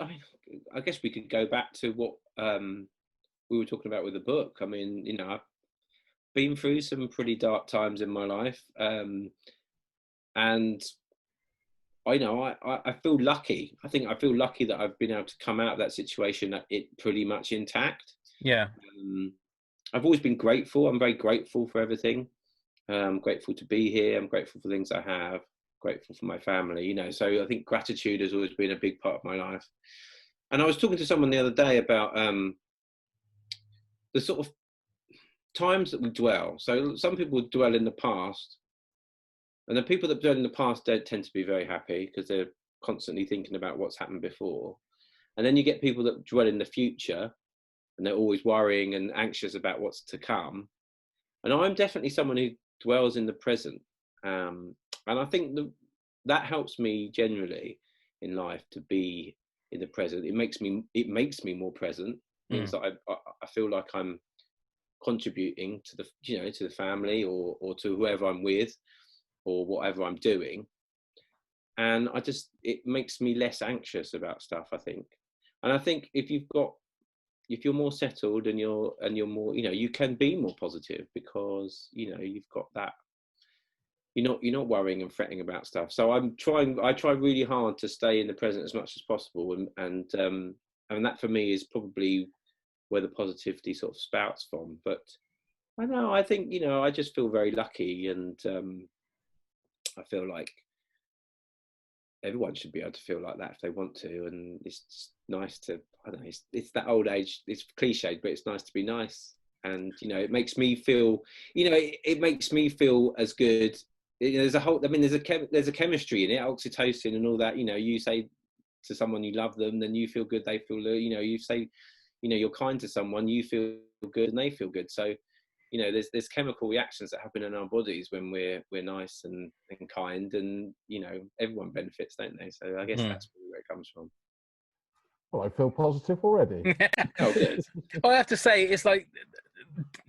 S5: I guess we could go back to what we were talking about with the book. I mean, I've been through some pretty dark times in my life, and I feel lucky. I think I feel lucky that I've been able to come out of that situation pretty much intact.
S3: Yeah.
S5: I've always been grateful. I'm very grateful for everything. I'm grateful to be here. I'm grateful for things I have. Grateful for my family. So I think gratitude has always been a big part of my life. And I was talking to someone the other day about the sort of times that we dwell. So some people dwell in the past, and the people that dwell in the past don't tend to be very happy because they're constantly thinking about what's happened before. And then you get people that dwell in the future, and they're always worrying and anxious about what's to come. And I'm definitely someone who dwells in the present. And I think that helps me generally in life to be in the present. It makes me more present. Means that I feel like I'm contributing to the family or to whoever I'm with or whatever I'm doing. And it makes me less anxious about stuff, I think. And I think if you're more settled and you're more, you can be more positive because, you've got that you're not worrying and fretting about stuff. So I try really hard to stay in the present as much as possible, and that for me is probably where the positivity sort of spouts from. But I know, I think, I just feel very lucky, and I feel like everyone should be able to feel like that if they want to, and it's just nice to, I don't know, it's that old age, it's cliched, but it's nice to be nice. And it makes me feel, it makes me feel as good. There's a whole, I mean, there's a chemistry in it, oxytocin and all that. You say to someone you love them, then you feel good, they feel, you say, you're kind to someone, you feel good and they feel good. So there's chemical reactions that happen in our bodies when we're nice and kind, and everyone benefits, don't they? So I guess that's really where it comes from.
S4: Well, I feel positive already.
S5: Oh, good.
S3: I have to say, it's like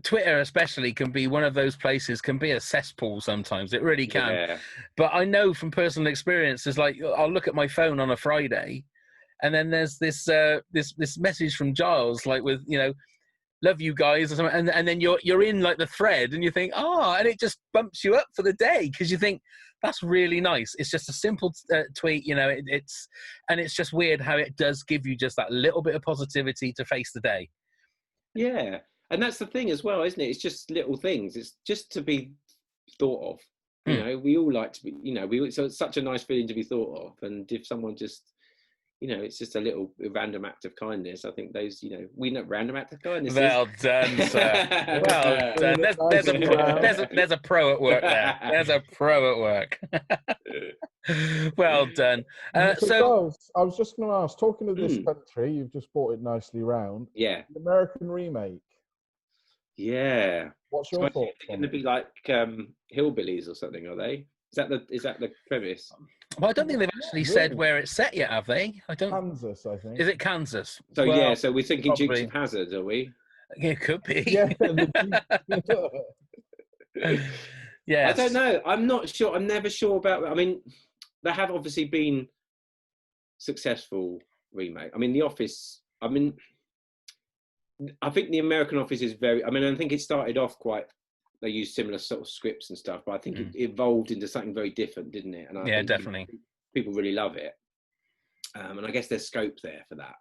S3: Twitter especially can be one of those places, can be a cesspool sometimes. It really can.
S5: Yeah.
S3: But I know from personal experience, it's like I'll look at my phone on a Friday, and then there's this message from Giles, like with love you guys or something, and then you're in like the thread, and you think, and it just bumps you up for the day, because you think that's really nice. It's just a simple tweet, it's just weird how it does give you just that little bit of positivity to face the day.
S5: Yeah, and that's the thing as well, isn't it? It's just little things. It's just to be thought of. We all like to be. So it's such a nice feeling to be thought of, and if someone just it's just a little random act of kindness. I think those, we know random act of kindness.
S3: Well done, sir. Well done. There's a pro at work there. There's a pro at work. Well done.
S4: So I was just going to ask, talking of this country, you've just brought it nicely round.
S5: Yeah.
S4: The American remake.
S5: Yeah.
S4: What's your thoughts?
S5: They're going to be like hillbillies or something, are they? Is that the premise?
S3: Well, I don't think they've actually said where it's set yet, have they?
S4: Kansas, I think.
S3: Is it Kansas?
S5: So so we're thinking
S3: probably.
S5: Dukes of Hazzard, are we?
S3: It could be.
S4: Yeah.
S3: Yeah.
S5: I don't know. I'm not sure. I'm never sure about. I mean, there have obviously been successful remake. I mean, The Office. I mean, I think the American Office is very. I mean, I think it started off quite. They used similar sort of scripts and stuff, but I think it evolved into something very different, didn't it? And I think
S3: definitely.
S5: People really love it, and I guess there's scope there for that.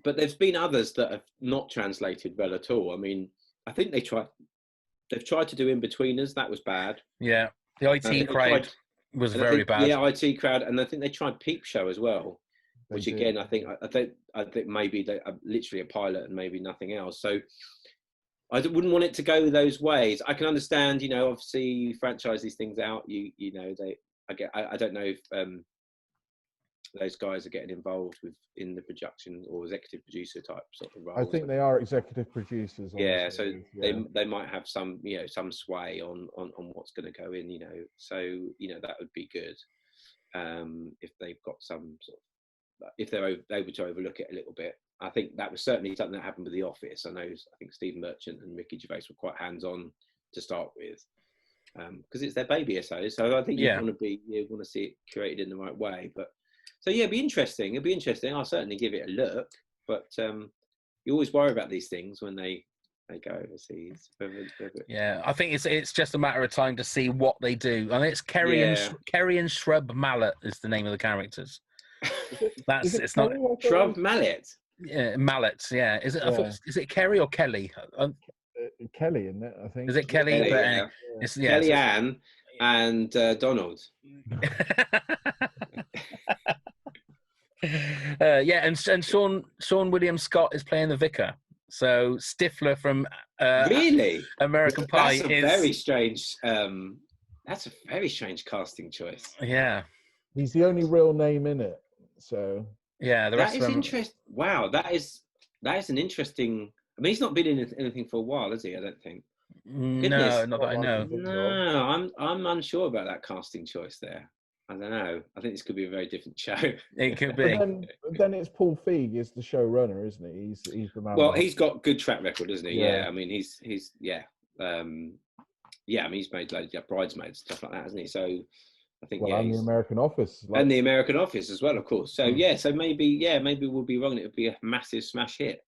S5: But there's been others that have not translated well at all. I mean, I think they've tried to do In-Betweeners. That was bad.
S3: Yeah, the IT crowd was very bad.
S5: Yeah, IT crowd, and I think they tried Peep Show as well, which again, I think maybe they are literally a pilot and maybe nothing else. So I wouldn't want it to go those ways. I can understand, obviously you franchise these things out. I don't know if those guys are getting involved in the production or executive producer type sort of roles.
S4: I think they are executive producers.
S5: Yeah, so they might have some some sway on what's going to go in. So that would be good if they've got some sort of, if they're able to overlook it a little bit. I think that was certainly something that happened with The Office. I think Steve Merchant and Ricky Gervais were quite hands-on to start with, because it's their baby, so I think you want to see it curated in the right way. But so it'd be interesting. I'll certainly give it a look. But you always worry about these things when they go overseas.
S3: Yeah, I think it's just a matter of time to see what they do. I think it's Kerry and Shrub Mallet is the name of the characters. It's not
S5: Shrub Mallet.
S3: Yeah, Mallets. Yeah, is it? I thought, is it Kerry or Kelly?
S4: Kelly, isn't it? I think.
S3: Is it Kelly?
S5: Kelly Ann and Donald.
S3: And Sean William Scott is playing the vicar. So Stifler from
S5: really
S3: American Pie
S5: is very strange. That's a very strange casting choice.
S3: Yeah,
S4: he's the only real name in it. So
S3: yeah, the rest
S5: that is interesting. Wow, that is an interesting. I mean, he's not been in anything for a while, has he? I don't think.
S3: No, not that I know.
S5: No, I'm unsure about that casting choice there. I don't know. I think this could be a very different show.
S3: It could be.
S4: Then it's Paul Feig is the showrunner, isn't he? He's the man.
S5: Well, he's got good track record, isn't he? Yeah. I mean, he's I mean, he's made like Bridesmaids stuff like that, hasn't he? So I think
S4: and the American Office
S5: and the American Office as well, of course. So so maybe we'll be wrong. It would be a massive smash hit.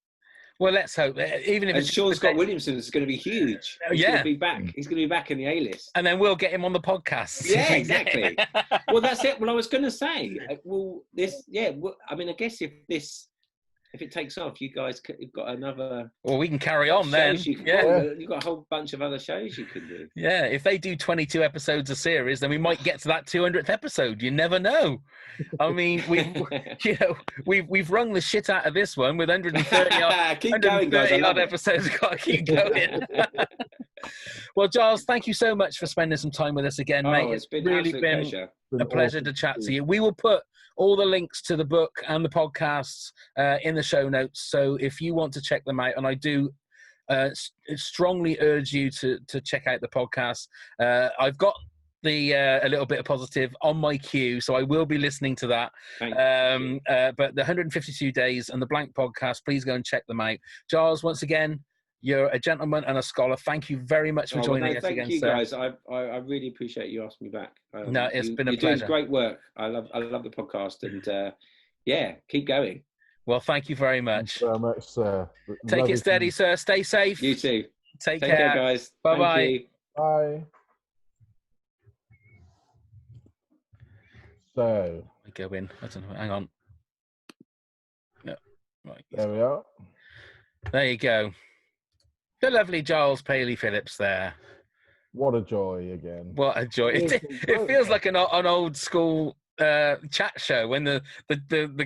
S3: Well, let's hope. Even if
S5: And
S3: it's
S5: Sean Scott Williamson is going to be huge. He's going to be back. He's going to be back in the A-list.
S3: And then we'll get him on the podcast.
S5: Yeah, exactly. Well, that's it. Well, I was going to say, I mean, I guess if it takes off, you guys you've got another.
S3: Well, we can carry on then.
S5: You've got a whole bunch of other shows you can do.
S3: Yeah, if they do 22 episodes a series, then we might get to that 200th episode. You never know. I mean, we've wrung the shit out of this one with 130 odd,
S5: keep going, guys.
S3: odd episodes. Got to keep going. Well, Giles, thank you so much for spending some time with us again, mate.
S5: It's been
S3: really been a pleasure to chat to you. We will put all the links to the book and the podcasts in the show notes. So if you want to check them out, and I do strongly urge you to check out the podcast. I've got the A Little Bit of Positive on my queue, so I will be listening to that. But the 152 Days and the Blank podcast, please go and check them out. Giles, once again, you're a gentleman and a scholar. Thank you very much for joining us again, sir.
S5: Thank you, guys. I really appreciate you asking me back.
S3: No, it's been a pleasure.
S5: You're doing great work. I love the podcast, and keep going.
S3: Well, thank you very much.
S4: Thank you very much, sir.
S3: Take it steady, sir. Stay safe.
S5: You too.
S3: Take
S5: care, guys.
S3: Bye-bye.
S4: Bye. So
S3: I go in. I don't know. Hang on. No. Right.
S4: There we are.
S3: There you go. The lovely Giles Paley-Phillips there.
S4: What a joy again.
S3: What a joy. It feels like an old school chat show when the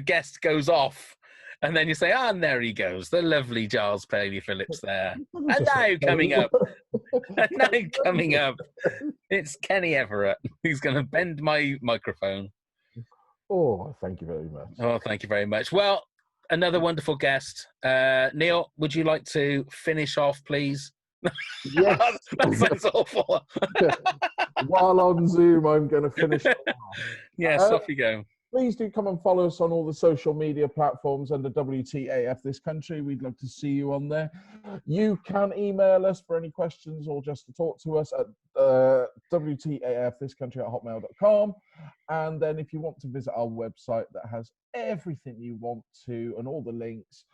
S3: guest goes off and then you say, and there he goes, the lovely Giles Paley-Phillips there. And now coming up, it's Kenny Everett. He's going to bend my microphone.
S4: Oh, thank you very much.
S3: Oh, thank you very much. Well, another wonderful guest. Neil, would you like to finish off, please?
S4: Yes.
S3: That sounds awful.
S4: While on Zoom, I'm going to finish off.
S3: Yes, off you go.
S4: Please do come and follow us on all the social media platforms under WTAF This Country. We'd love to see you on there. You can email us for any questions or just to talk to us at WTAFthiscountry@hotmail.com. And then if you want to visit our website that has everything you want to and all the links,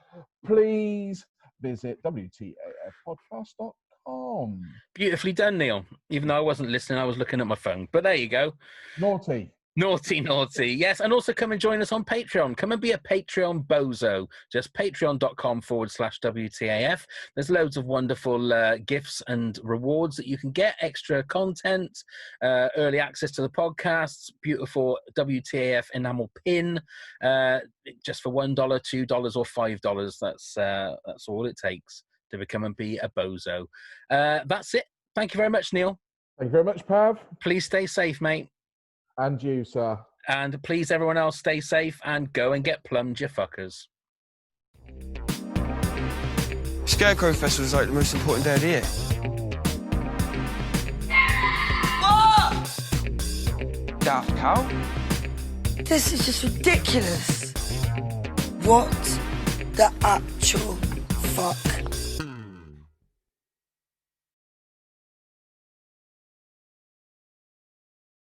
S4: please visit WTAFpodcast.com.
S3: Beautifully done, Neil. Even though I wasn't listening, I was looking at my phone. But there you go.
S4: Naughty.
S3: Naughty. Yes, and also come and join us on Patreon. Come and be a Patreon bozo. Just patreon.com/WTAF. There's loads of wonderful gifts and rewards that you can get. Extra content, early access to the podcasts, beautiful WTAF enamel pin, just for $1, $2 or $5. That's all it takes to become and be a bozo. That's it. Thank you very much, Neil.
S4: Thank you very much, Pav.
S3: Please stay safe, mate.
S4: And you, sir.
S3: And please, everyone else, stay safe and go and get plumbed, you fuckers.
S1: Scarecrow Festival is like the most important day of the year.
S2: What?
S1: Daft Cow?
S2: This is just ridiculous. What the actual fuck?